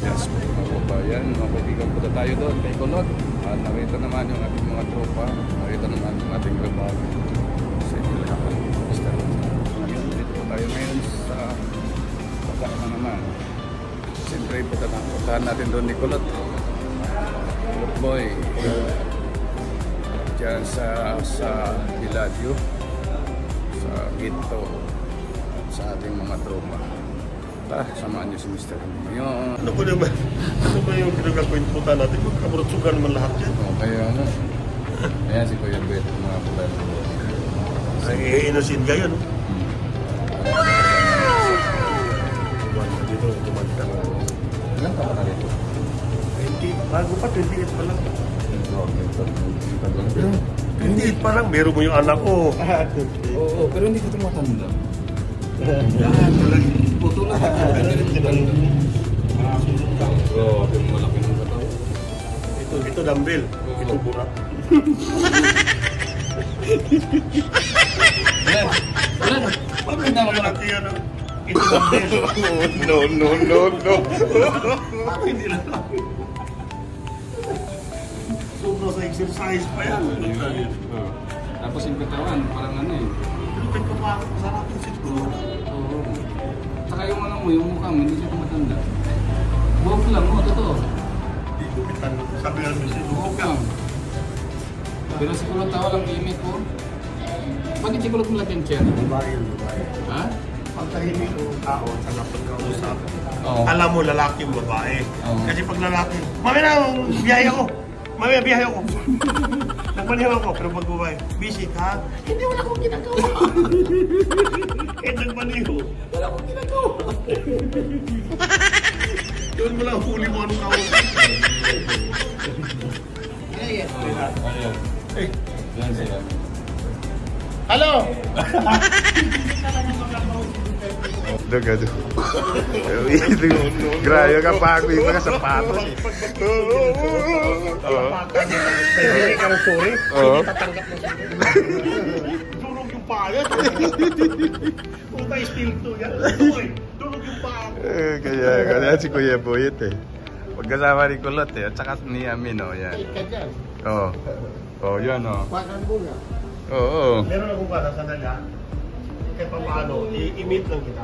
Yes, mga kababayan, mga kaibigan, punta tayo doon kay Kulot. At nakita naman yung ating mga tropa, nakita naman yung ating grabag sa Ilacan. Dito po tayo ngayon sa Pagkakama naman. Siyempre, puntahan natin doon ni Kulot. Kulot Boy. Diyan sa Villadio, sa Ginto, sa ating mga tropa. Samaan niyo si Mr. Yung... Ano ba yung pinagkakwintutan natin? Magkaburutsugan naman lahat yan. Kaya ano? Ayan si Kuya Bet, mga pula. Ay, innocent guy, ano? Dito, tumanda na. Ilan ka pa na dito? 20, bago pa, 28 pa lang. 28 pa lang, meron mo yung anak ko. Oo, pero hindi ka tumatanda. Puto na. Oo, pero malaki ng katawan. Ito dumbbell. Ito burak. Bakit na malaki yan? Ito dumbbell. No. Hindi na lang. Sobra sa exercise pa yan. Tapos yung katawan, parang ano eh. Pero pagpapakot sa natin siguro. Oo. Saka yung ano mo, yung mukha mo, hindi siya tumatanda. Buhok lang mo, totoo. Hindi ko kitang sabi nga siya. Buhok lang. Pero si Kulot tawa lang imit po. Bakit si Kulot malaki yung chair? Babae. Ha? Pag tahimik ang tao at saka pagkausap, Oo. alam mo lalaki yung babae. Oo. Kasi pag lalaki, mami na, biyahe ako. Mami, biyahe ako. Nagpanihaw ako, pero pag babae, busy ka? Hindi, wala akong ginagawa. Eh, nagpanihaw. Wala akong ginagawa. Yun mo lang, huli mo anong kausap. Eh, yan sila. Hello! Dugado. Grabe ka pa ako yung mga sapatos eh. Hindi ka na sorry. Oo. Tatanggap mo siya. Durog yung payat. Puta, still to yan. Durog yung payat. Kaya si Kuya Boyet eh. Pagkasama ni Kulot eh. At saka ni Amin oh. Yan. Oo. Oh, yan oh. Oo. Meron akong bata sa nala. Kahit pa paano, i-meet lang kita.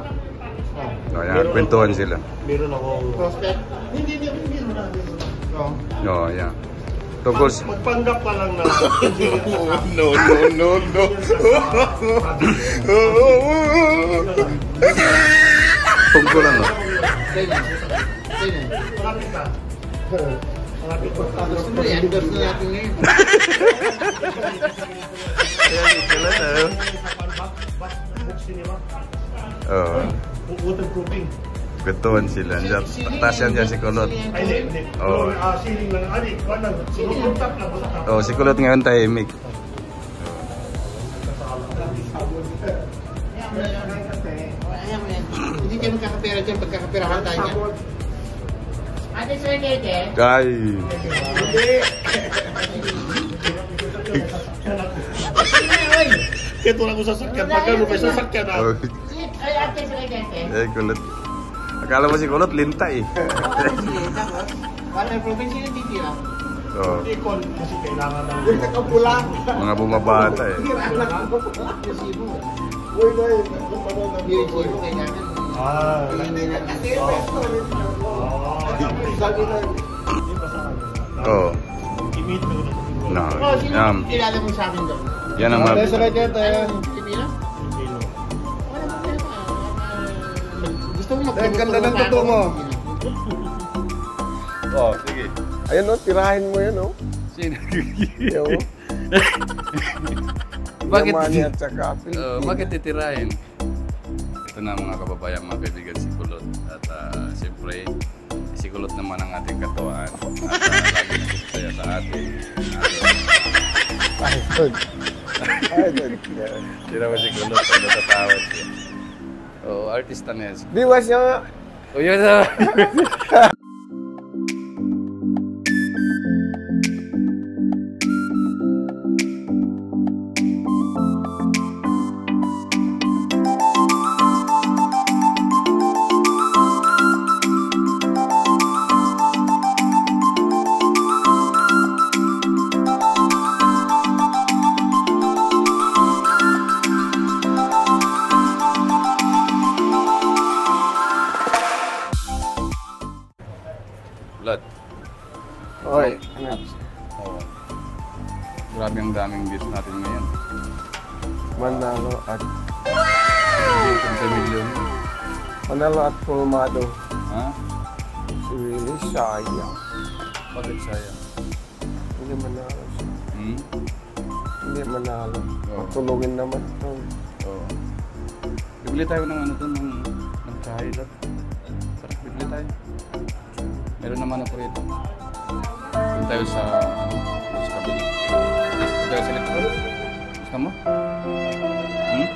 Oh, yan. Kwentuhan sila. Meron akong... Prospect? Hindi mo na. Oo, yan. Tungkol sa... Magpanggap pa lang na... No. Tungkol ano? Malapit ka. Malapit ko. Gusto mo, i-endorse na natin ngayon. Ayan, si Kulot ah. Book cinema. Oo. Waterproofing. Kwentuhan sila. Taas yan dyan si Kulot. Ay, hindi. Oo. Ceiling lang. Ani, kuwan lang. Sinutap lang. Oo, si Kulot ngayon tahimik. Hindi kayo magkakapera dyan, pagkakaperahan tayo niya. Ate Sir Dede? Ay. Ito lang ko sasakyan. Pagkano pa sasakyan na. Oh. Ay, Ate Sir Dede? Eh, Kulot. Akala mo si Kulot linta eh. Waterproofing sino titira? Oo. Ikon kasi kailangan ng... Mga bumabata eh. Resibo. Resibo kailangan. Oo. I-meet ko na. No. Oh, sino Yan. kilala mo sa amin doon? Yan ang mga... Si Pino? Wala problema. Gusto mo mag-promote? Ganda ng totoo mo. Oh, sige. Ayun o, tirahin mo yan o. Sino? Yung Bakit? Yamani at saka Bakit titirahin? Ito na mga kababayan, mga kaibigan, si Kulot. At siyempre, si Kulot naman ang ating katuwaan. At lagi nagsusaya sa atin. Idol. Idol. Hindi naman si Kulot, ang natatawad siya. Oo, artista na yan. Biwas niya. O yun na. Lot. Oy, ano? Oo. Grabe ang daming views natin ngayon. Manalo at 20 million. Pulmado. Ha? Si Willie sayang. Bakit sayang? Hindi manalo siya. Hmm? Hindi manalo. Oo. Patulungin naman ito. Oo. Bibili tayo ng ano doon, ng kahay Lot. Sarap, bibili tayo. Meron naman ako rito. Doon tayo sa kabili. Doon tayo sa elektron. Gusto mo? Hmm?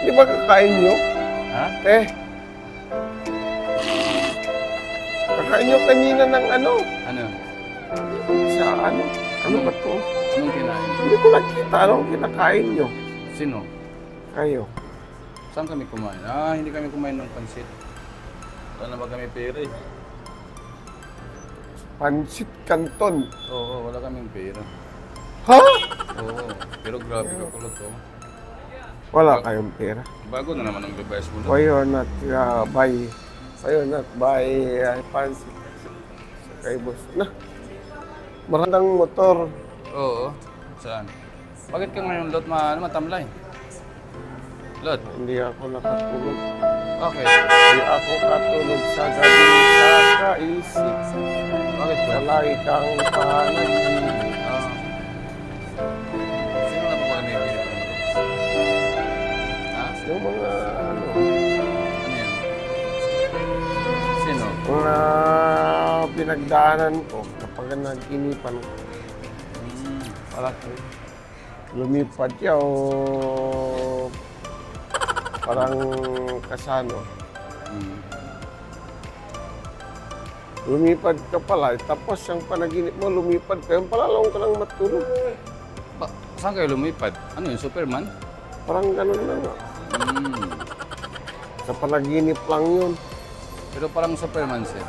Di ba kakain nyo? Ha? Kakain nyo kanina ng ano? Ano? Sa ano? Ano ba to? Anong kinain? Hindi ko nakita. Anong kinakain nyo? Sino? Kayo. Saan kami kumain? Ah, hindi kami kumain ng pansit. Wala na ba kami pera eh? Pansit Canton. Oo, wala kaming pera. Ha? Oo, pero grabe ka pala to. Wala kayong pera. Bago na naman ang device mo Why doon. you're not buy pansit sa kay boss. Na, marandang motor. Oo, saan? Bakit ka ngayon, Lot, matamlay? Lot, Hindi ako nakatulog. okay. Hindi ako katulog sa gabi sa kaisip. Bakit ba? Sa lagi kang panaginip. Ah. Sino na ba may pinipin mo? Ha? Yung mga ano, Ano yan? Sino? mga pinagdaanan ko kapag naginipan ko. Palaki. Lumipad siya o parang kasano. Hmm. Lumipad ka pala, tapos yung panaginip mo, lumipad ka, yung palalong ka lang matulog. Saan kayo lumipad? Ano yun, Superman? Parang ganun na nga. Hmm. Sa panaginip lang yun. Pero parang Superman siya.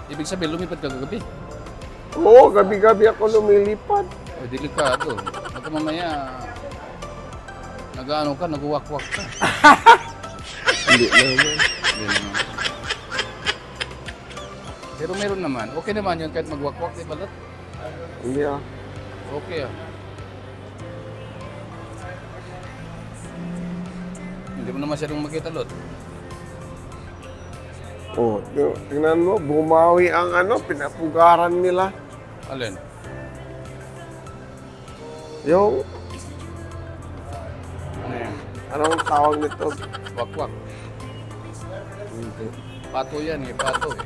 Ibig sabihin, lumipad ka kagabi. Oo, gabi-gabi ako lumilipad. O, delikado. Baka mamaya, nag-ano ka, nag-walk-walk ka. Hindi naman. Hindi naman. Pero meron naman. Okay naman yun kahit mag-walk-walk, di ba, Lot? Hindi ah. Okay ah. Hindi mo na masyadong makita, Lot. Oo, tingnan mo, bumawi ang ano, pinapugaran nila. Alin? Yung, Ano yan? anong tawag nito? Walk-walk. Hindi. Pato yan eh, pato eh.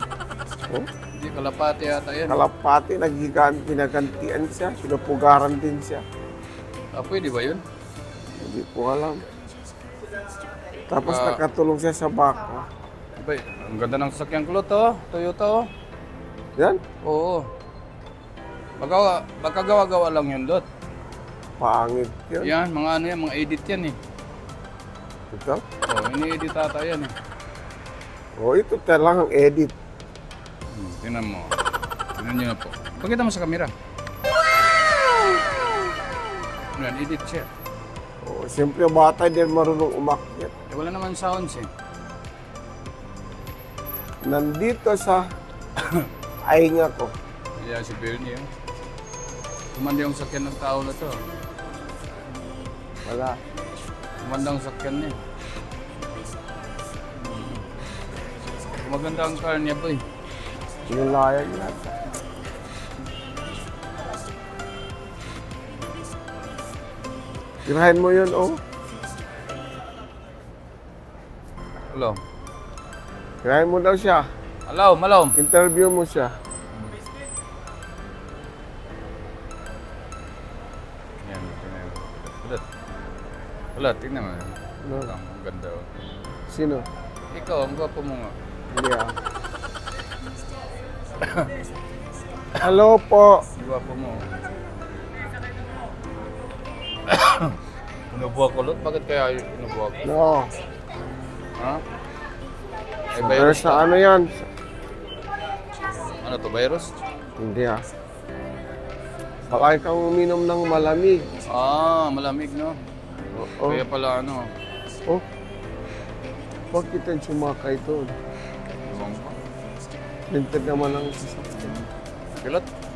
Oh? Hindi, kalapati yata yan. Kalapati, pinagantian siya, pinapugaran din siya. Ah, pwede ba yun? Hindi ko alam. Tapos Ah. nakatulong siya sa baka. Abay, ang ganda ng sasakyan ko, Lot, oh. Toyota, oh. Yan, Oo. Baka gawa-gawa lang yun, Lot. pangit yun. Yan, mga ano yan, mga edit yan eh. Ito? Oh, ini-edit ata yan eh. Oh, ito lang ang edit. Tingnan mo. Tingnan nyo na po. Pakita mo sa camera. Yan, edit siya. Oh, siyempre bata din marunong umakyat. Eh, wala naman sounds eh. Nandito sa ainga ko. Kaya si Bernie, oh. Kumanda yung sakyan ng tao na to. Wala. Kumanda ang sakyan niya. Maganda ang car niya, boy. Nilayag natin. Tirahin mo yun, oh. Hello. Tirahin mo daw siya. Hello, malom. Interview mo siya. Yan, tingnan mo. Wala, tingnan mo. Ano? Ang ganda, oh. Sino? Ikaw, ang gwapo mo nga. Hindi ah. Hello po. Ang gwapo mo. Inubuha ko, Lot? Bakit kaya inubuha ko? No. Ha? Ay, Pero virus sa ano yan? Ano to, virus? Hindi ah. Baka ikaw uminom ng malamig. Ah, malamig, no? Oo. Kaya pala, ano? Oh. Bakit ang sumakay doon? Ewan ko. Printed naman ang sasakyan. Kulot.